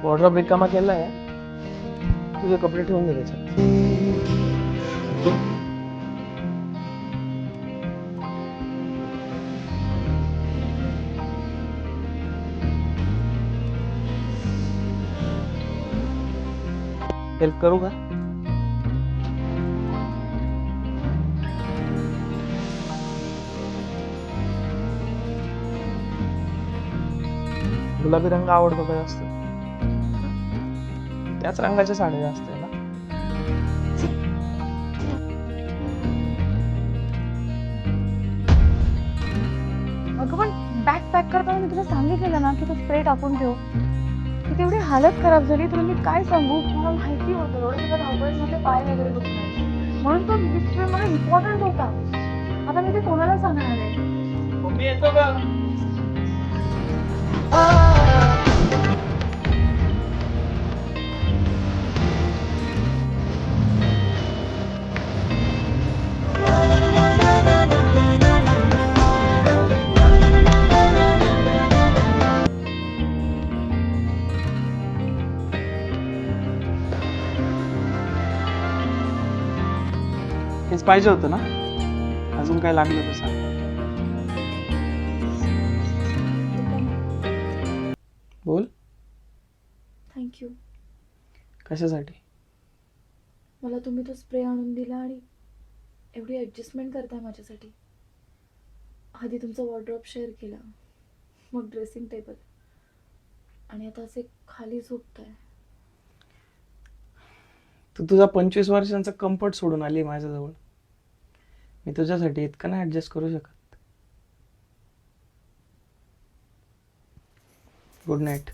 Wardrobe रिकामा केलाय, तुझे कपडे ठेवून दे त्याच्यात. हेल्प करू का? गुलाबी रंग आवडतो का जास्त? त्याच रंगाच्या साड्या जास्त आहे ना. अगं पण बॅग पॅक करताना मी तुला सांगितलेलं ना की तो स्प्रे टाकून ठेव. ती तेवढी हालत खराब झाली, तुला मी काय सांगू. मला माहिती होतं एवढं सगळं धावपळीमध्ये पाय वगैरे दुखणार, म्हणून तो स्प्रे मला इम्पॉर्टंट होता. आता मी ते कोणाला सांगणार आहे? मी येतो का? हेच पाहिजे होतं ना? अजून काय लागलं तर सांग. बोल. थँक्यू. कशासाठी? मला तुम्ही तो स्प्रे आणून दिला आणि एवढी ॲडजस्टमेंट करताय माझ्यासाठी. आधी तुमचा वॉर्डरोब शेअर केला, मग ड्रेसिंग टेबल, आणि आता असे खाली झोपताय. तू तुझा 25 वर्षांचा कम्फर्ट सोडून आली माझ्याजवळ. मी तुझ्यासाठी इतकं नाही ऍडजस्ट करू शकत. Good night.